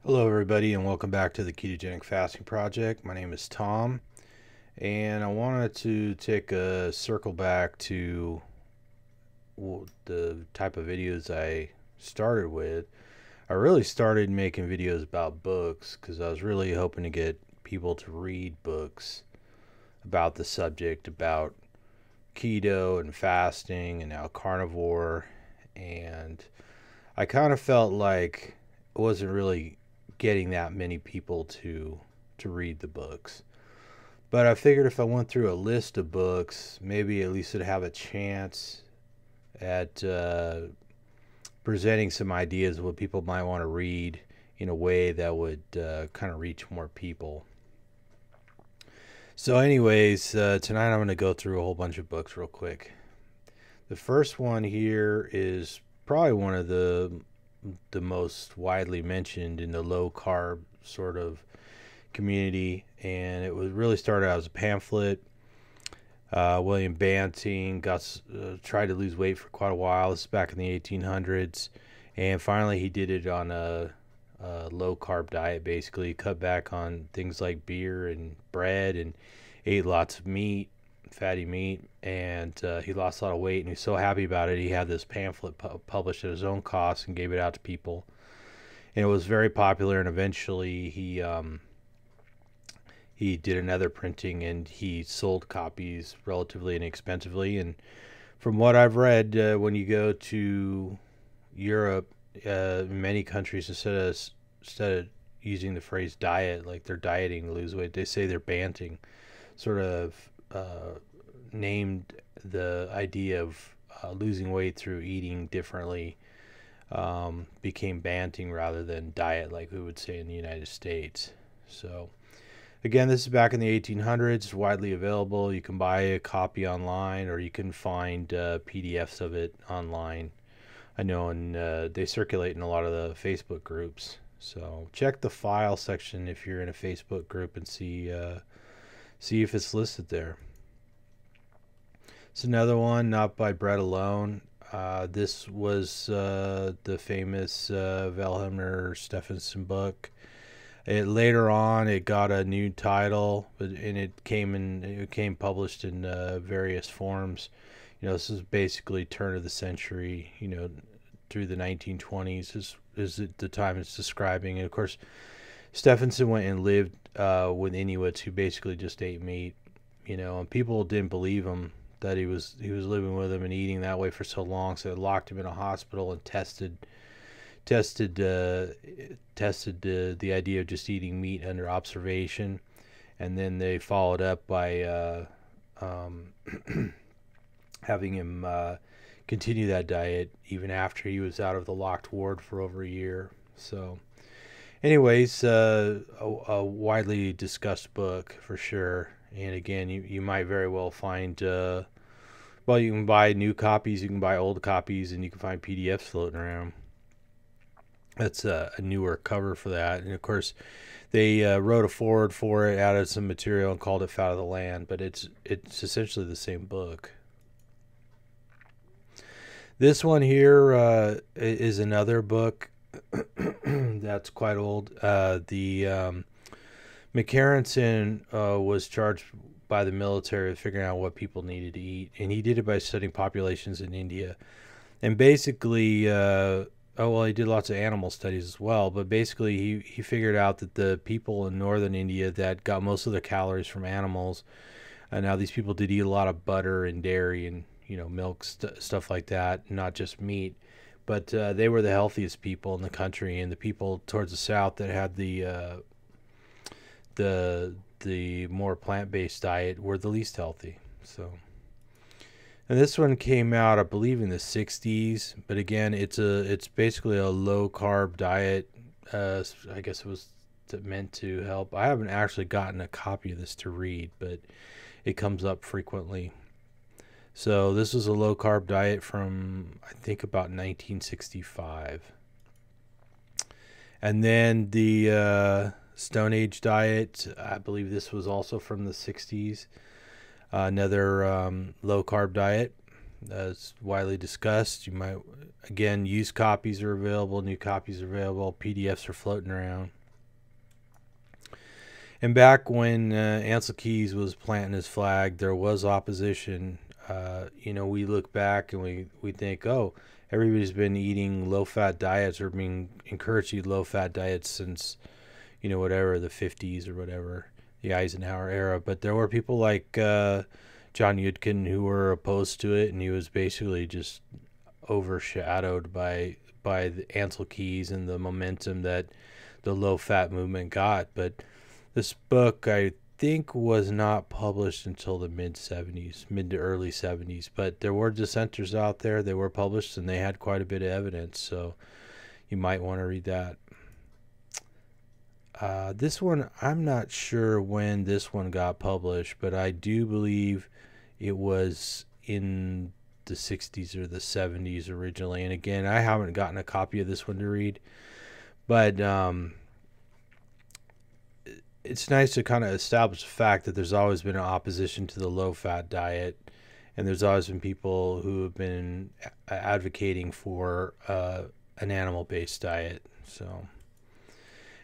Hello, everybody, and welcome back to the Ketogenic Fasting Project. My name is Tom, and I wanted to take a circle back to the type of videos I started with. I really started making videos about books because I was really hoping to get people to read books about the subject, about keto and fasting and now carnivore. And I kind of felt like it wasn't really getting that many people to read the books. But I figured if I went through a list of books, maybe at least I'd have a chance at presenting some ideas of what people might want to read in a way that would kind of reach more people. So, anyways, tonight I'm going to go through a whole bunch of books real quick. The first one here is probably one of the most widely mentioned in the low carb sort of community, and it was really started out as a pamphlet. William Banting tried to lose weight for quite a while. This is back in the 1800s, and finally he did it on a low carb diet. Basically, he cut back on things like beer and bread, and ate lots of meat, fatty meat, and he lost a lot of weight. And he was so happy about it, he had this pamphlet published at his own cost and gave it out to people. And it was very popular. And eventually, he did another printing and he sold copies relatively inexpensively. And from what I've read, when you go to Europe, many countries, instead of using the phrase diet, like they're dieting to lose weight, they say they're banting, sort of named the idea of losing weight through eating differently, became banting rather than diet, like we would say in the United States. So, again, this is back in the 1800s, widely available. You can buy a copy online, or you can find PDFs of it online. I know, and they circulate in a lot of the Facebook groups. So check the file section if you're in a Facebook group and see if it's listed there. It's another one, Not by Bread Alone. This was the famous Valheimer Stephenson book. Later on, it got a new title, and it came published in various forms. This is basically turn of the century. Through the 1920s is the time it's describing. And of course, Stephenson went and lived with Inuits who basically just ate meat. And people didn't believe him that he was living with them and eating that way for so long. So they locked him in a hospital and tested the idea of just eating meat under observation, and then they followed up by having him continue that diet even after he was out of the locked ward for over a year. So, anyways, a widely discussed book for sure. And again, you might very well find, well, you can buy new copies, you can buy old copies, and you can find PDFs floating around. That's a newer cover for that. And of course, they wrote a foreword for it, added some material, and called it Fat of the Land. But it's essentially the same book. This one here is another book that's quite old. The McCarranson was charged by the military with figuring out what people needed to eat, and he did it by studying populations in India. And basically, he did lots of animal studies as well, but basically he figured out that the people in northern India that got most of their calories from animals, and now these people did eat a lot of butter and dairy and milk, stuff like that, not just meat, but they were the healthiest people in the country, and the people towards the south that had the more plant-based diet were the least healthy. So, and this one came out, I believe, in the 60s, but again, it's basically a low carb diet. I guess it was meant to help. I haven't actually gotten a copy of this to read, but it comes up frequently. So this was a low carb diet from, I think, about 1965. And then the Stone Age diet, I believe this was also from the 60s. Another low carb diet. It's widely discussed. You might, again, used copies are available, new copies are available, PDFs are floating around. And back when Ansel Keys was planting his flag, there was opposition. We look back and we think, oh, everybody's been eating low-fat diets or being encouraged to eat low-fat diets since, whatever, the 50s or whatever, the Eisenhower era. But there were people like John Yudkin who were opposed to it, and he was basically just overshadowed by the Ansel Keys and the momentum that the low-fat movement got. But this book, I think, was not published until the mid to early 70s. But there were dissenters out there. They were published, and they had quite a bit of evidence. So you might want to read that. This one, I'm not sure when this one got published, but I do believe it was in the 60s or the 70s originally. And again, I haven't gotten a copy of this one to read. But it's nice to kind of establish the fact that there's always been an opposition to the low-fat diet, and there's always been people who have been advocating for an animal-based diet. So,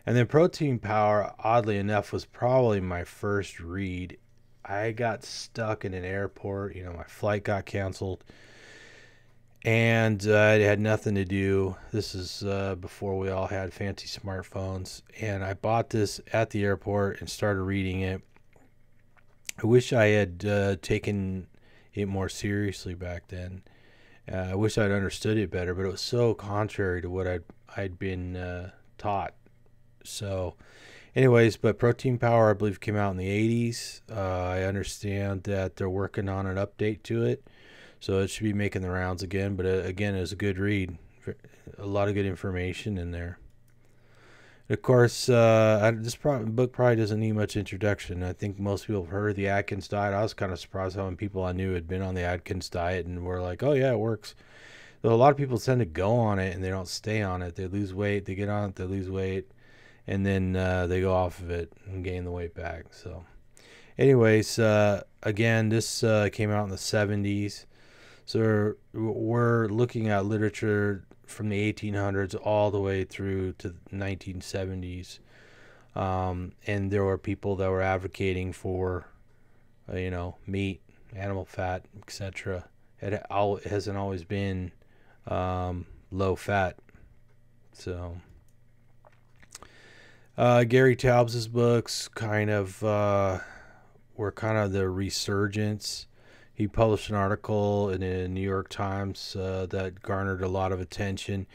and then Protein Power, oddly enough, was probably my first read. I got stuck in an airport. My flight got canceled, and it had nothing to do. This is before we all had fancy smartphones. And I bought this at the airport and started reading it. I wish I had taken it more seriously back then. I wish I'd understood it better, but it was so contrary to what I'd been taught. So anyways, but Protein Power, I believe, came out in the 80s. I understand that they're working on an update to it. So it should be making the rounds again. But again, it was a good read. A lot of good information in there. And of course, this book probably doesn't need much introduction. I think most people have heard of the Atkins diet. I was kind of surprised how many people I knew had been on the Atkins diet and were like, oh, yeah, it works. Though a lot of people tend to go on it and they don't stay on it. They lose weight. They get on it. They lose weight. And then they go off of it and gain the weight back. So anyways, again, this came out in the 70s. So we're looking at literature from the 1800s all the way through to the 1970s. And there were people that were advocating for, meat, animal fat, etc. It hasn't always been low fat. So Gary Taubes' books were kind of the resurgence. He published an article in the New York Times that garnered a lot of attention,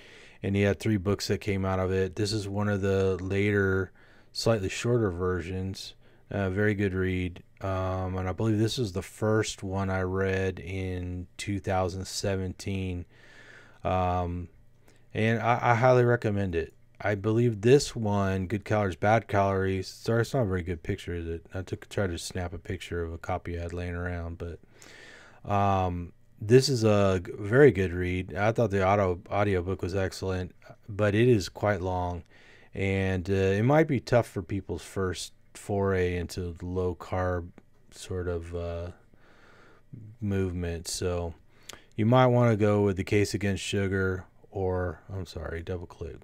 and he had 3 books that came out of it. This is one of the later, slightly shorter versions. Very good read. And I believe this is the first one I read in 2017. And I highly recommend it. I believe this one, Good Calories, Bad Calories. Sorry, it's not a very good picture, is it? I tried to snap a picture of a copy I had laying around, but this is a very good read. I thought the audiobook was excellent, but it is quite long, and it might be tough for people's first foray into the low carb sort of movement. So you might want to go with The Case Against Sugar, or Double Click,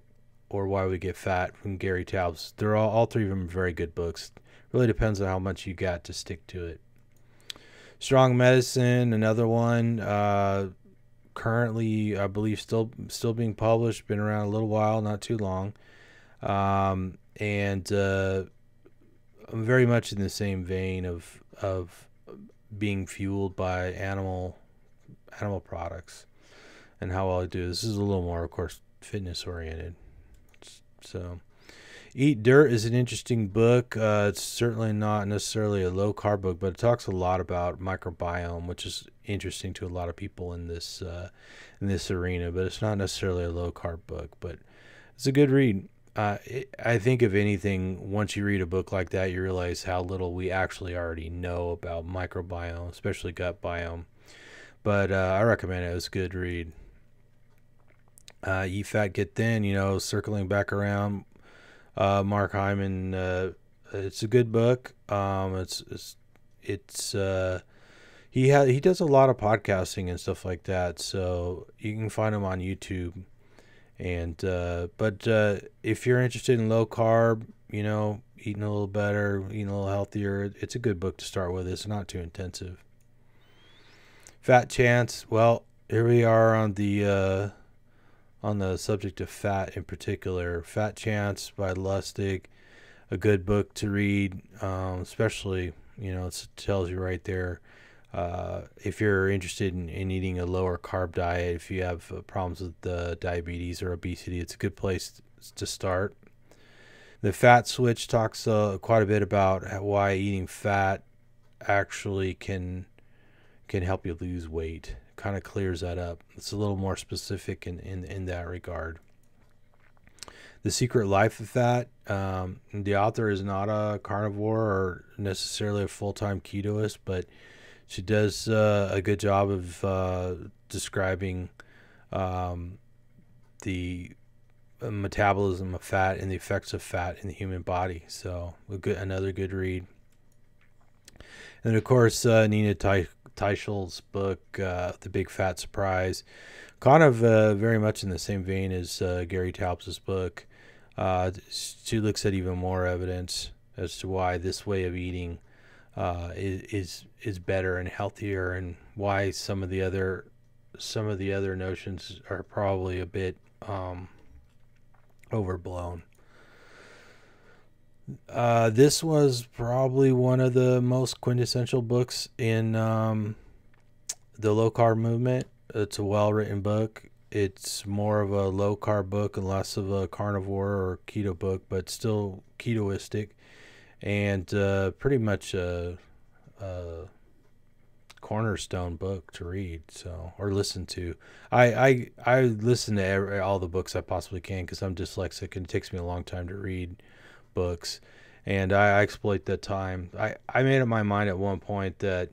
or Why We Get Fat from Gary Taubes. They're all 3 of them are very good books. Really depends on how much you got to stick to it. Strong Medicine, another one, currently I believe still being published. Been around a little while, not too long, and I'm very much in the same vein of being fueled by animal products and how well I do. This is a little more, of course, fitness oriented. So Eat Dirt is an interesting book. It's certainly not necessarily a low carb book, but it talks a lot about microbiome, which is interesting to a lot of people in this arena. But it's not necessarily a low carb book, but it's a good read. I think, if anything, once you read a book like that, you realize how little we actually already know about microbiome, especially gut biome. But I recommend it. It's a good read. Eat Fat, Get Thin, circling back around. Mark Hyman, it's a good book. He he does a lot of podcasting and stuff like that, so you can find him on YouTube. And but if you're interested in low carb, eating a little better, eating a little healthier, it's a good book to start with. It's not too intensive. Fat Chance. Well, here we are on the subject of fat in particular. Fat Chance by Lustig, a good book to read, especially, it tells you right there, if you're interested in eating a lower carb diet, if you have problems with diabetes or obesity, it's a good place to start. The Fat Switch talks quite a bit about why eating fat actually can help you lose weight. Kind of clears that up. It's a little more specific in that regard. The Secret Life of Fat. The author is not a carnivore or necessarily a full-time ketoist, but she does a good job of describing the metabolism of fat and the effects of fat in the human body. So another good read. And of course, Nina Teichel's book, The Big Fat Surprise, kind of very much in the same vein as Gary Taubes' book. She looks at even more evidence as to why this way of eating is better and healthier, and why some of the other notions are probably a bit overblown. This was probably one of the most quintessential books in the low carb movement. It's a well-written book. It's more of a low carb book and less of a carnivore or keto book, but still ketoistic, and pretty much a cornerstone book to read, or listen to. I listen to all the books I possibly can because I'm dyslexic and it takes me a long time to read books, and I exploit that time. I made up my mind at one point that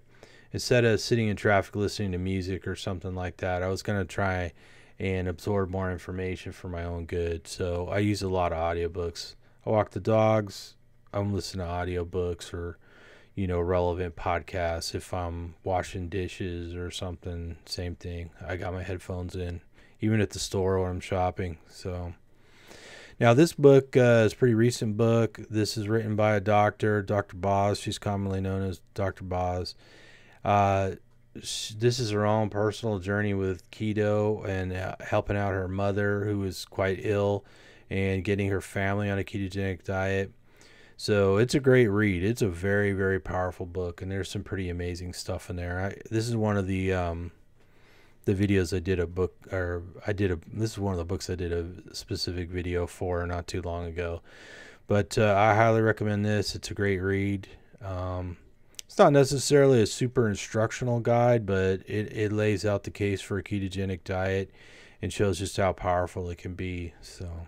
instead of sitting in traffic listening to music or something like that, I was going to try and absorb more information for my own good. So I use a lot of audiobooks. I walk the dogs, I'm listening to audiobooks or relevant podcasts. If I'm washing dishes or something, same thing. I got my headphones in, even at the store when I'm shopping. So now this book is a pretty recent book. This is written by a doctor, Dr. Boz. She's commonly known as Dr. Boz. This is her own personal journey with keto and helping out her mother, who was quite ill, and getting her family on a ketogenic diet. So it's a great read. It's a very, very powerful book, and there's some pretty amazing stuff in there. This is one of the videos I did this is one of the books I did a specific video for not too long ago. But I highly recommend this. It's a great read. It's not necessarily a super instructional guide, but it lays out the case for a ketogenic diet and shows just how powerful it can be. So,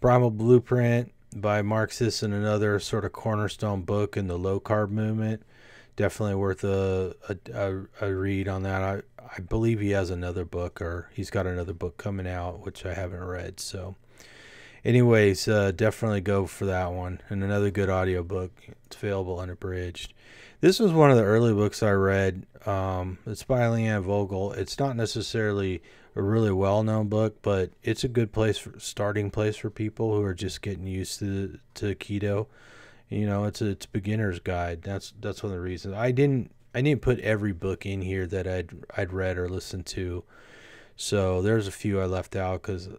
Primal Blueprint by Mark Sisson, another sort of cornerstone book in the low carb movement. Definitely worth a read on that. I believe he has another book, or he's got another book coming out, which I haven't read. So anyways, definitely go for that one. And another good audiobook. It's available unabridged. This was one of the early books I read. It's by Leanne Vogel. It's not necessarily a really well-known book, but it's a good starting place for people who are just getting used to keto. It's a beginner's guide. That's one of the reasons. I didn't put every book in here that I'd read or listened to. So there's a few I left out because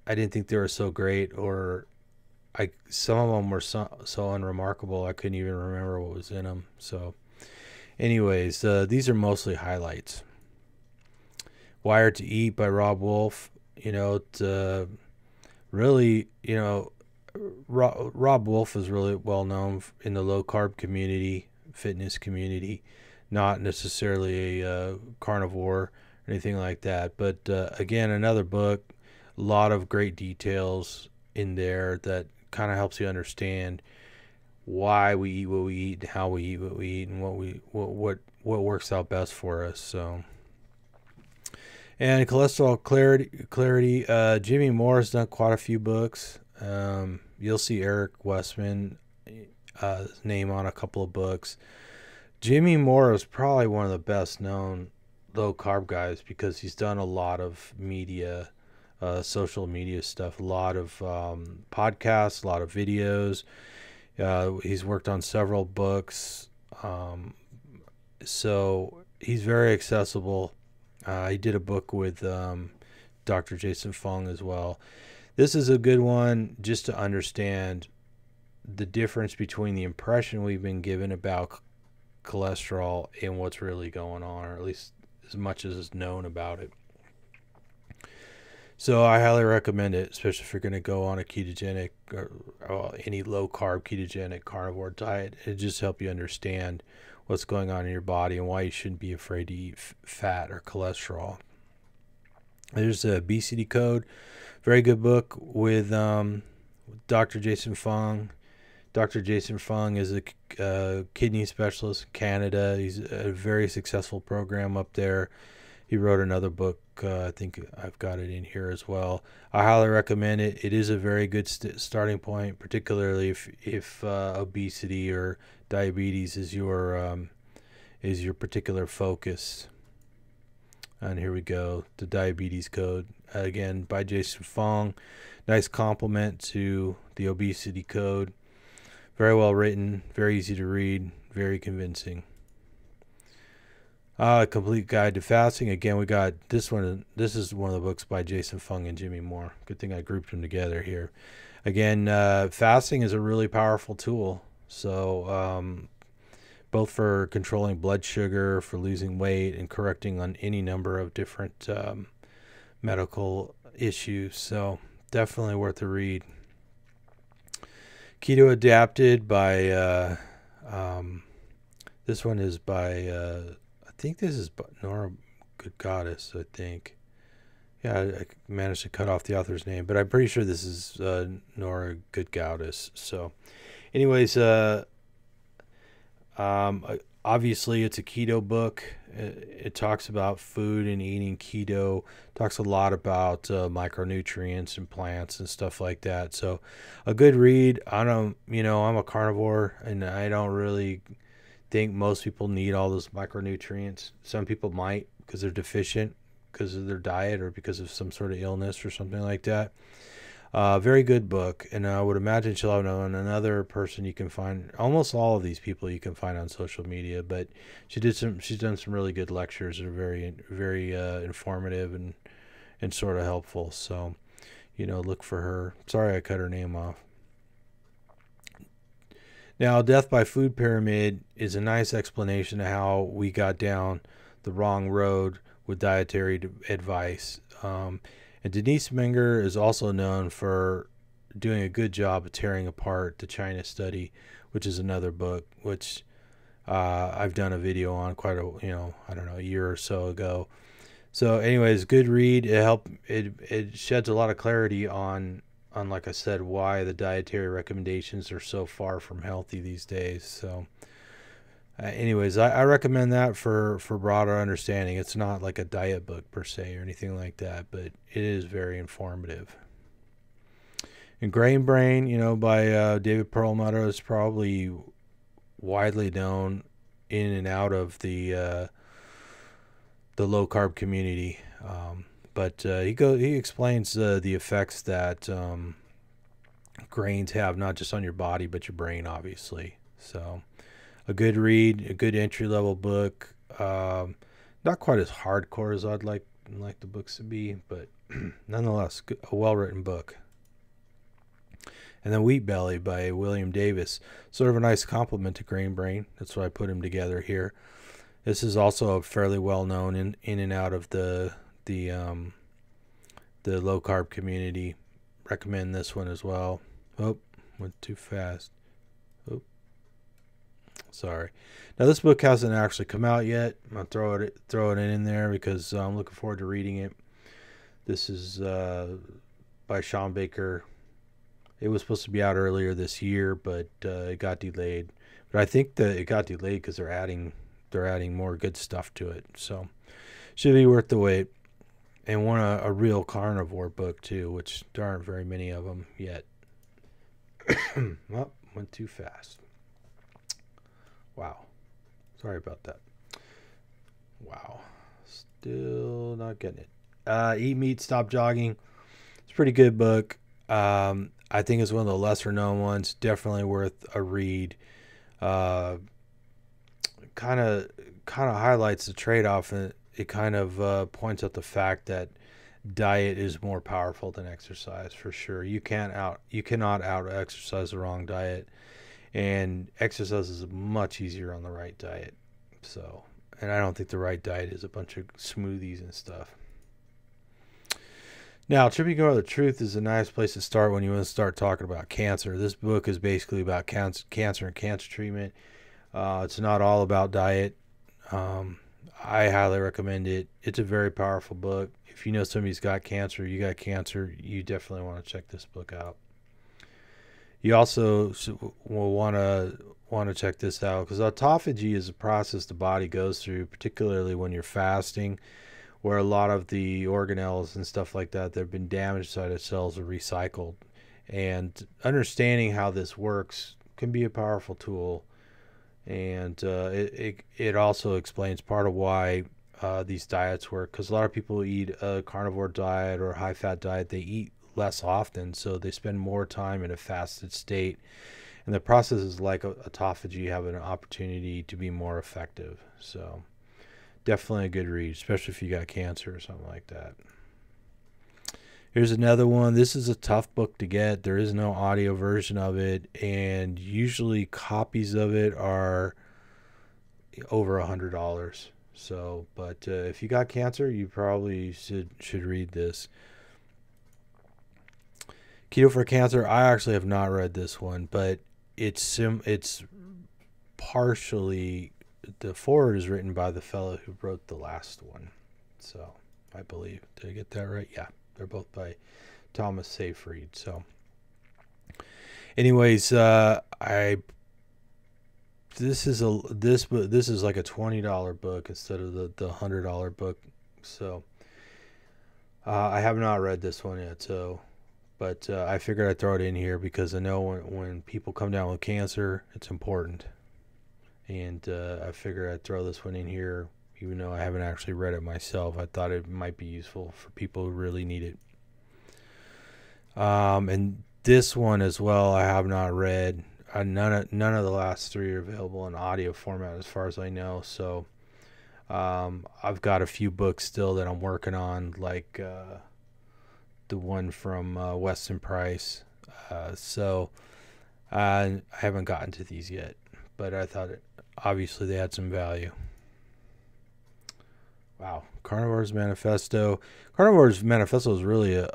I didn't think they were so great, or some of them were so unremarkable I couldn't even remember what was in them. So anyways, these are mostly highlights. Wired to Eat by Rob Wolf. Really, Rob Wolf is really well known in the low carb community, fitness community, not necessarily a carnivore or anything like that. But again, another book, a lot of great details in there that kind of helps you understand why we eat what we eat, and how we eat what we eat, and what works out best for us. So. And Cholesterol Clarity. Jimmy Moore has done quite a few books. You'll see Eric Westman's name on a couple of books. Jimmy Moore is probably one of the best known low carb guys because he's done a lot of media, social media stuff, a lot of podcasts, a lot of videos. He's worked on several books. So he's very accessible. He did a book with Dr. Jason Fung as well. This is a good one just to understand the difference between the impression we've been given about cholesterol and what's really going on, or at least as much as is known about it. So I highly recommend it, especially if you're going to go on a ketogenic or any low carb ketogenic carnivore diet. It just helps you understand what's going on in your body and why you shouldn't be afraid to eat fat or cholesterol. There's the obesity code, very good book with Dr. Jason Fung. Dr. Jason Fung is a kidney specialist in Canada. He's a very successful program up there. He wrote another book. I think I've got it in here as well. I highly recommend it. It is a very good starting point, particularly if obesity or diabetes is your particular focus. And here we go, the diabetes code, again by Jason Fung. Nice complement to the obesity code. Very well written, very easy to read, very convincing. Complete Guide to Fasting. Again, we got this one. This is one of the books by Jason Fung and Jimmy Moore. Good thing I grouped them together here. Again, fasting is a really powerful tool. So both for controlling blood sugar, for losing weight, and correcting on any number of different medical issues. So definitely worth a read. Keto Adapted by this one is by I think this is Nora Good Goddess, I think. Yeah, I managed to cut off the author's name, but I'm pretty sure this is Nora Good Goddess. So anyways, obviously it's a keto book. It talks about food and eating keto, talks a lot about micronutrients and plants and stuff like that. So a good read. I'm a carnivore and I don't really think most people need all those micronutrients. Some people might because they're deficient because of their diet or because of some sort of illness or something like that. Very good book, and I would imagine she'll have another person you can find. Almost all of these people you can find on social media, but she's done some really good lectures that are very informative and sort of helpful. So, look for her. Sorry I cut her name off. Now, Death by Food Pyramid is a nice explanation of how we got down the wrong road with dietary advice. And Denise Menger is also known for doing a good job of tearing apart the China study, which is another book, which I've done a video on quite a year or so ago. So anyways, good read. It sheds a lot of clarity on, like I said, why the dietary recommendations are so far from healthy these days. So anyways, I recommend that for broader understanding. It's not like a diet book per se or anything like that, but it is very informative. And Grain Brain, by David Perlmutter, is probably widely known in and out of the low carb community. But he explains the effects that grains have, not just on your body but your brain, obviously. So a good read, a good entry level book. Not quite as hardcore as I'd like the books to be, but nonetheless, a well written book. And then Wheat Belly by William Davis, sort of a nice complement to Grain Brain. That's why I put him together here. This is also fairly well known in and out of the low carb community. Recommend this one as well. Oh, went too fast. Oh, sorry. Now this book hasn't actually come out yet. I'll throw it in there because I'm looking forward to reading it. This is by Sean Baker. It was supposed to be out earlier this year, but it got delayed. But I think that it got delayed because they're adding more good stuff to it. So should be worth the wait. And a real carnivore book too, which there aren't very many of them yet. Well, went too fast. Wow. Sorry about that. Wow. Still not getting it. Eat Meat, Stop Jogging. It's a pretty good book. I think it's one of the lesser known ones. Definitely worth a read. Kind of highlights the trade-off, and it kind of points out the fact that diet is more powerful than exercise for sure. You cannot out exercise the wrong diet, and exercise is much easier on the right diet. So, and I don't think the right diet is a bunch of smoothies and stuff. Now, Tripping Over the Truth is a nice place to start when you want to start talking about cancer. This book is basically about cancer and cancer treatment. It's not all about diet. I highly recommend it. It's a very powerful book. If you know somebody's got cancer, you got cancer, you definitely want to check this book out. You also will want to check this out because autophagy is a process the body goes through, particularly when you're fasting, where a lot of the organelles and stuff like that have been damaged inside of cells are recycled. And understanding how this works can be a powerful tool. And it also explains part of why these diets work, because a lot of people eat a carnivore diet or a high-fat diet. They eat less often, so they spend more time in a fasted state. And the process is like autophagy, have an opportunity to be more effective. So definitely a good read, especially if you got cancer or something like that. Here's another one. This is a tough book to get. There is no audio version of it, and usually copies of it are over $100. So, but if you got cancer, you probably should read this. Keto for Cancer. I actually have not read this one, but it's partially, the foreword is written by the fellow who wrote the last one. So I believe, did I get that right? Yeah, they're both by Thomas Seyfried. So anyways, this is like a $20 book instead of the $100 book. So I have not read this one yet. So, but I figured I'd throw it in here because I know when people come down with cancer, it's important. And I figured I'd throw this one in here, even though I haven't actually read it myself. I thought it might be useful for people who really need it. And this one as well, I have not read. None of the last three are available in audio format, as far as I know. So I've got a few books still that I'm working on, like the one from Weston Price. So I haven't gotten to these yet, but I thought obviously they had some value. Wow. Carnivore's Manifesto. Carnivore's Manifesto is really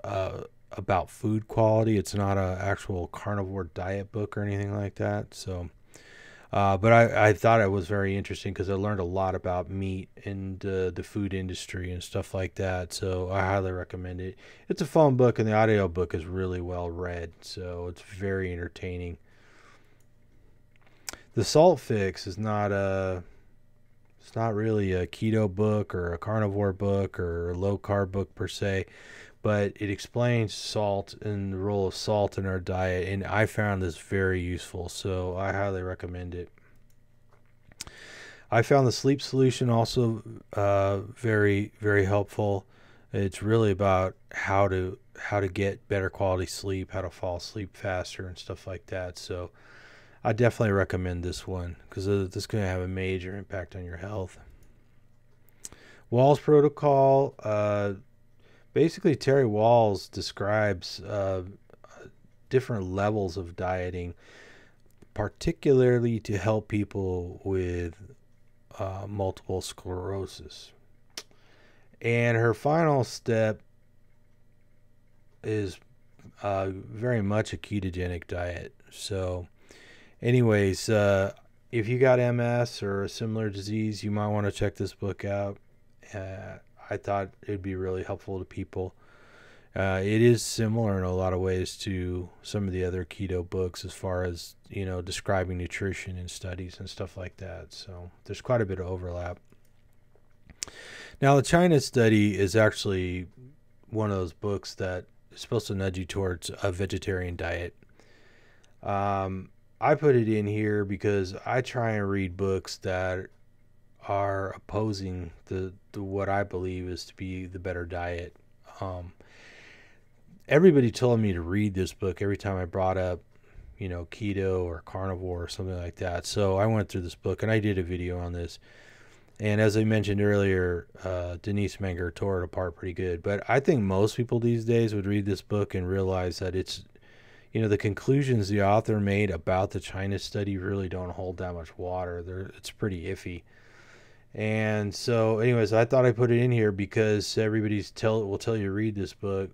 about food quality. It's not an actual carnivore diet book or anything like that. So, but I thought it was very interesting because I learned a lot about meat and the food industry and stuff like that. So I highly recommend it. It's a fun book, and the audio book is really well read. So it's very entertaining. The Salt Fix is it's not really a keto book or a carnivore book or a low carb book per se, but it explains salt and the role of salt in our diet, and I found this very useful, so I highly recommend it. I found the Sleep Solution also very, very helpful. It's really about how to get better quality sleep, how to fall asleep faster and stuff like that. So I definitely recommend this one because this is going to have a major impact on your health. Wahls Protocol. Basically, Terry Wahls describes different levels of dieting, particularly to help people with multiple sclerosis. And her final step is very much a ketogenic diet. So anyways, if you got MS or a similar disease, you might want to check this book out. I thought it'd be really helpful to people. It is similar in a lot of ways to some of the other keto books as far as, describing nutrition and studies and stuff like that. So there's quite a bit of overlap. Now, the China study is actually one of those books that is supposed to nudge you towards a vegetarian diet. I put it in here because I try and read books that are opposing the what I believe is to be the better diet. Um, Everybody told me to read this book every time I brought up, keto or carnivore or something like that. So I went through this book and I did a video on this. And as I mentioned earlier, Denise Menger tore it apart pretty good. But I think most people these days would read this book and realize that it's, the conclusions the author made about the China study really don't hold that much water. It's pretty iffy. And so, anyways, I thought I put it in here because will tell you to read this book,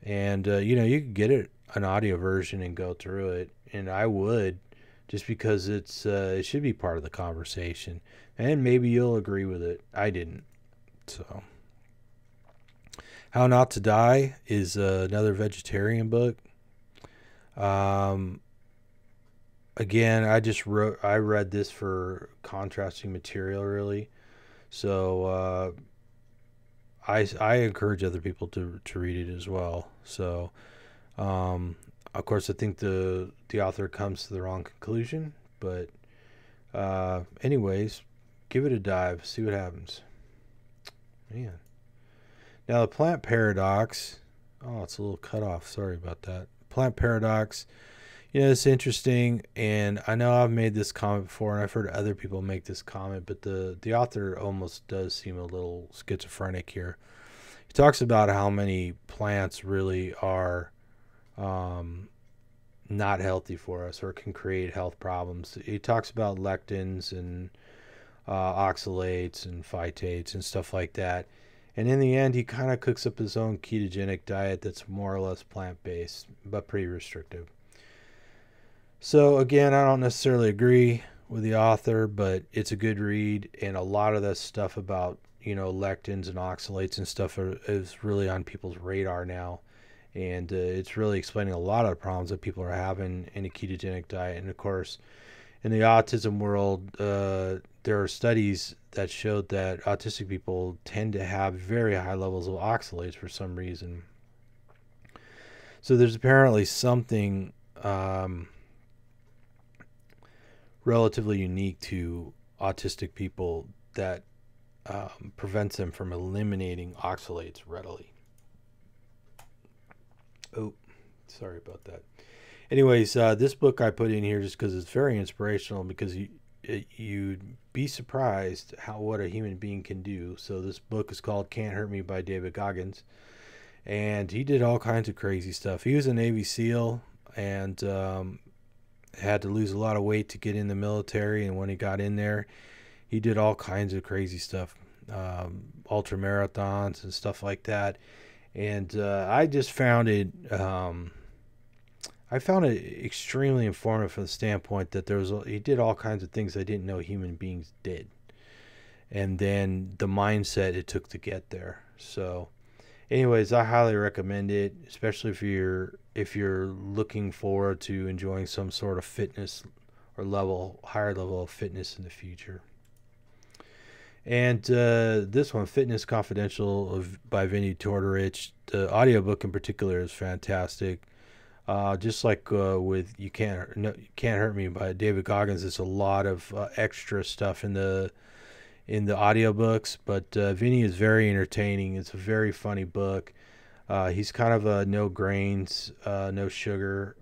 and you can get an audio version and go through it, and I would, just because it should be part of the conversation, and maybe you'll agree with it. I didn't. So, How Not to Die is another vegetarian book. Again, I read this for contrasting material, really. So I encourage other people to read it as well. So of course, I think the author comes to the wrong conclusion, but anyways, give it a dive, see what happens. Man. Now the plant paradox. Oh, it's a little cut off. Sorry about that. Plant paradox. It's interesting, and I know I've made this comment before, and I've heard other people make this comment, but the author almost does seem a little schizophrenic here. He talks about how many plants really are not healthy for us or can create health problems. He talks about lectins and oxalates and phytates and stuff like that. And in the end, he kind of cooks up his own ketogenic diet that's more or less plant-based, but pretty restrictive. So again, I don't necessarily agree with the author, but it's a good read, and a lot of that stuff about lectins and oxalates and stuff is really on people's radar now, and it's really explaining a lot of the problems that people are having in a ketogenic diet. And of course, in the autism world, there are studies that showed that autistic people tend to have very high levels of oxalates for some reason. So there's apparently something relatively unique to autistic people that prevents them from eliminating oxalates readily. Oh, sorry about that. Anyways, this book I put in here just because it's very inspirational, because you'd be surprised what a human being can do. So this book is called Can't Hurt Me by David Goggins, and he did all kinds of crazy stuff. He was a Navy SEAL, and had to lose a lot of weight to get in the military, and when he got in there, he did all kinds of crazy stuff, ultra marathons and stuff like that. And I just found it extremely informative from the standpoint that he did all kinds of things I didn't know human beings did, and then the mindset it took to get there. So anyways, I highly recommend it, especially if you're looking forward to enjoying some sort of fitness or higher level of fitness in the future. And this one, Fitness Confidential by Vinnie Tortorich, the audiobook in particular is fantastic. Just like with You Can't Hurt Me by David Goggins, there's a lot of extra stuff in the audiobooks, but Vinny is very entertaining. It's a very funny book. He's kind of a no grains, no sugar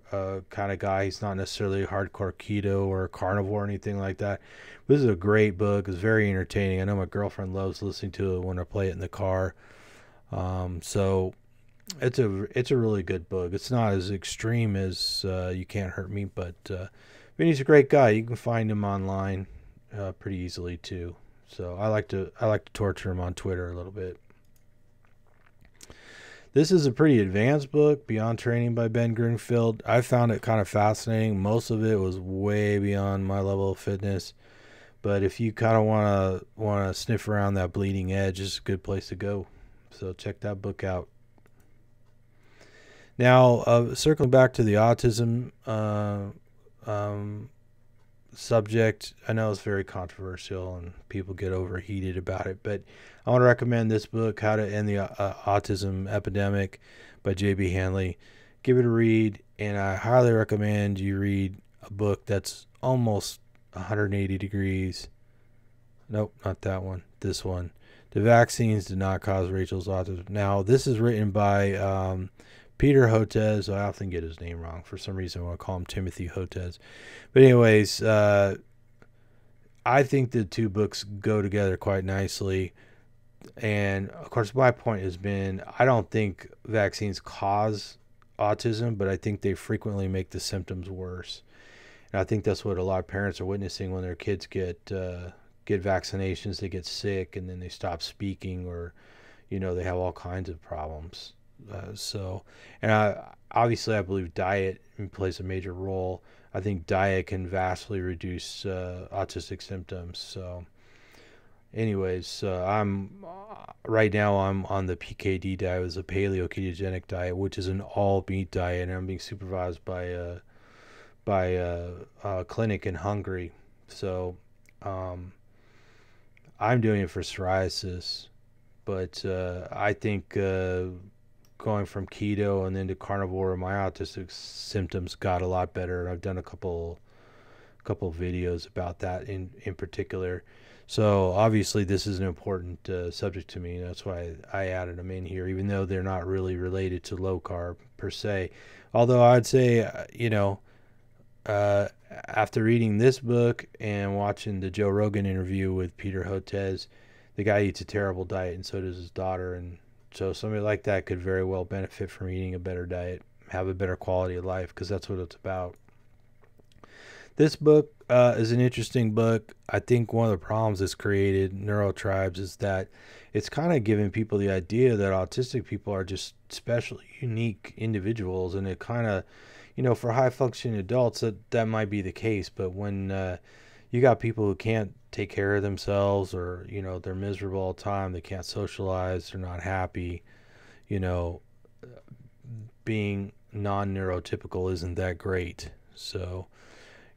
kind of guy. He's not necessarily a hardcore keto or carnivore or anything like that. This is a great book. It's very entertaining. I know my girlfriend loves listening to it when I play it in the car. So it's a really good book. It's not as extreme as You Can't Hurt Me, but Vinny's a great guy. You can find him online pretty easily too. So I like to torture him on Twitter a little bit. This is a pretty advanced book, Beyond Training by Ben Greenfield. I found it kind of fascinating. Most of it was way beyond my level of fitness, but if you kind of want to sniff around that bleeding edge, it's a good place to go. So check that book out. Now, circling back to the autism subject, I know it's very controversial and people get overheated about it, but I want to recommend this book, How to End the Autism Epidemic by J.B. Hanley. Give it a read, and I highly recommend you read a book that's almost 180 degrees Nope, not that one. This one. The vaccines did not cause Rachel's autism. Now, this is written by Peter Hotez. I often get his name wrong. For some reason, I want to call him Timothy Hotez. But anyways, I think the two books go together quite nicely. And, of course, my point has been I don't think vaccines cause autism, but I think they frequently make the symptoms worse. And I think that's what a lot of parents are witnessing when their kids get vaccinations. They get sick and then they stop speaking, or they have all kinds of problems. Obviously I believe diet plays a major role. I think diet can vastly reduce autistic symptoms. So anyways, I'm right now I'm on the PKD diet. It was a paleo ketogenic diet, which is an all meat diet, and I'm being supervised by a clinic in Hungary. So I'm doing it for psoriasis, but I think going from keto and then to carnivore, my autistic symptoms got a lot better. I've done a couple videos about that in particular. So obviously this is an important subject to me. That's why I added them in here, even though they're not really related to low carb per se. Although I'd say, after reading this book and watching the Joe Rogan interview with Peter Hotez, the guy eats a terrible diet, and so does his daughter. And so somebody like that could very well benefit from eating a better diet, have a better quality of life, because that's what it's about. This book is an interesting book. I think one of the problems it's created, Neurotribes, is that it's kind of giving people the idea that autistic people are just special, unique individuals, and it kind of, for high functioning adults, that might be the case. But when you got people who can't take care of themselves, or they're miserable all the time, they can't socialize, they're not happy, being non-neurotypical isn't that great. So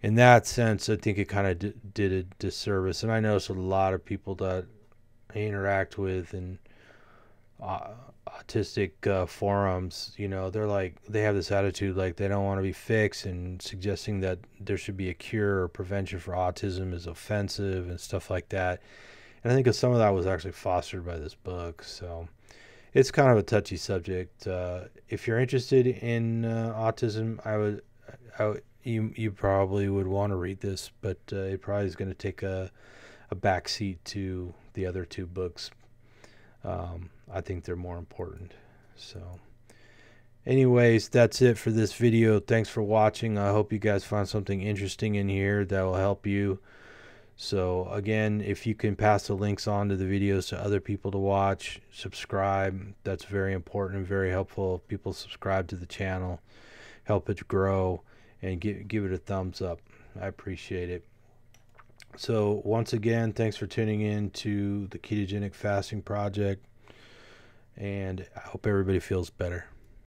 in that sense, I think it kind of did a disservice. And I notice a lot of people that I interact with in autistic forums, they're like, they have this attitude like they don't want to be fixed, and suggesting that there should be a cure or prevention for autism is offensive and stuff like that. And I think some of that was actually fostered by this book. So it's kind of a touchy subject. If you're interested in autism, you probably would want to read this, but it probably is going to take a backseat to the other two books. I think they're more important. So anyways, that's it for this video. Thanks for watching. I hope you guys found something interesting in here that will help you. So again, if you can pass the links on to the videos to other people to watch, subscribe. That's very important and very helpful. If people subscribe to the channel, help it grow, and give it a thumbs up. I appreciate it. So once again, thanks for tuning in to the Ketogenic Fasting Project, and I hope everybody feels better.